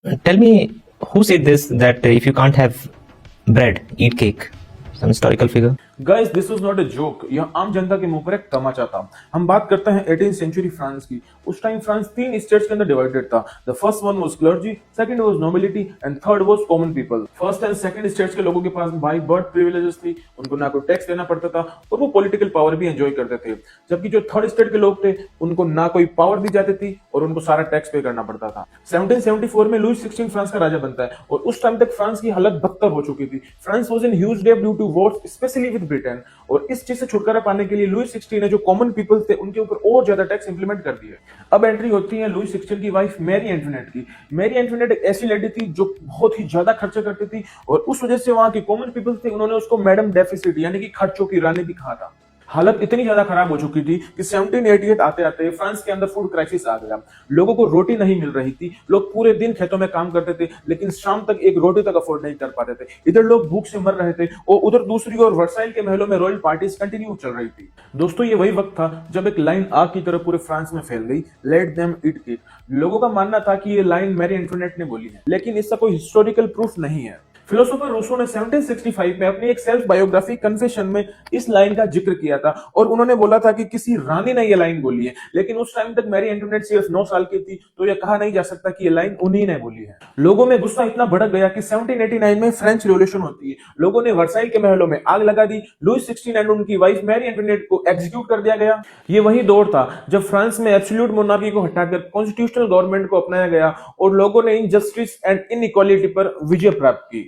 Tell me, who said this that if you can't have bread, eat cake? Some historical figure? Guys this was not a joke, यह आम जनता के मुंह पर एक तमाचा था। हम बात करते हैं 18th सेंचुरी फ्रांस की। उस टाइम फ्रांस तीन स्टेट्स के अंदर डिवाइडेड था। The first one was clergy, second was nobility and third was common people. First and second states के लोगों के पास बाई बर्थ प्रिविलेजेस थी, उनको ना कोई टैक्स देना पड़ता था और वो पॉलिटिकल पावर भी एंजॉय करते थे। जबकि जो थर्ड स्टेट के लोग थे उनको ना कोई पावर दी जाती थी और उनको सारा टैक्स पे करना पड़ता था। 1774 में लुई 16 फ्रांस का राजा बनता है और उस टाइम तक फ्रांस की हालत बदतर हो चुकी थी। France was in huge debt due to wars specially with Britain, और इस चीज से छुटकारा पाने के लिए लुई 16 ने जो कॉमन पीपल थे उनके ऊपर और ज्यादा टैक्स इंप्लीमेंट कर दिए। अब एंट्री होती है लुई 16 की वाइफ मैरी एंटोनेट की। मैरी एंटोनेट एक ऐसी लेडी थी जो बहुत ही ज्यादा खर्चा करती थी और उस वजह से वहां के कॉमन पीपल थे उन्होंने उसको मैडम डेफिसिट यानी कि खर्चों की रानी भी कहा था। हालत इतनी ज्यादा खराब हो चुकी थी कि 1788 आते आते फ्रांस के अंदर फूड क्राइसिस आ गया। लोगों को रोटी नहीं मिल रही थी, लोग पूरे दिन खेतों में काम करते थे लेकिन शाम तक एक रोटी तक अफोर्ड नहीं कर पाते थे। इधर लोग भूख से मर रहे थे और उधर दूसरी ओर वर्साइल के महलों में रॉयल पार्टीज कंटिन्यू चल रही थी। दोस्तों ये वही वक्त था जब एक लाइन आग की तरह पूरे फ्रांस में फैल गई, लेट देम ईट केक। लोगों का मानना था कि ये लाइन मैरी एंटोनेट ने बोली है, लेकिन इसका कोई हिस्टोरिकल प्रूफ नहीं है। फिलोसोफर रूसो ने 1765 में अपनी एक सेल्फ बायोग्राफी कन्फेशन में इस लाइन का जिक्र किया था और उन्होंने बोला था कि किसी रानी ने यह लाइन बोली है, लेकिन उस टाइम तक मैरी एंटोनेट सिर्फ 9 साल की थी तो यह कहा नहीं जा सकता कि यह लाइन उन्हीं ने बोली है। लोगों में गुस्सा इतना भड़क गया कि 1789 में फ्रेंच रिवॉल्यूशन होती है। लोगों ने वर्साइल के महलों में आग लगा दी, लुई 16 एंड उनकी वाइफ मैरी एंटोनेट को एग्जीक्यूट कर दिया गया। ये वही दौर था जब फ्रांस में एब्सोल्यूट मोनार्की को हटाकर कॉन्स्टिट्यूशनल गवर्नमेंट को अपनाया गया और लोगों ने इनजस्टिस एंड इनइक्वालिटी पर विजय प्राप्त की।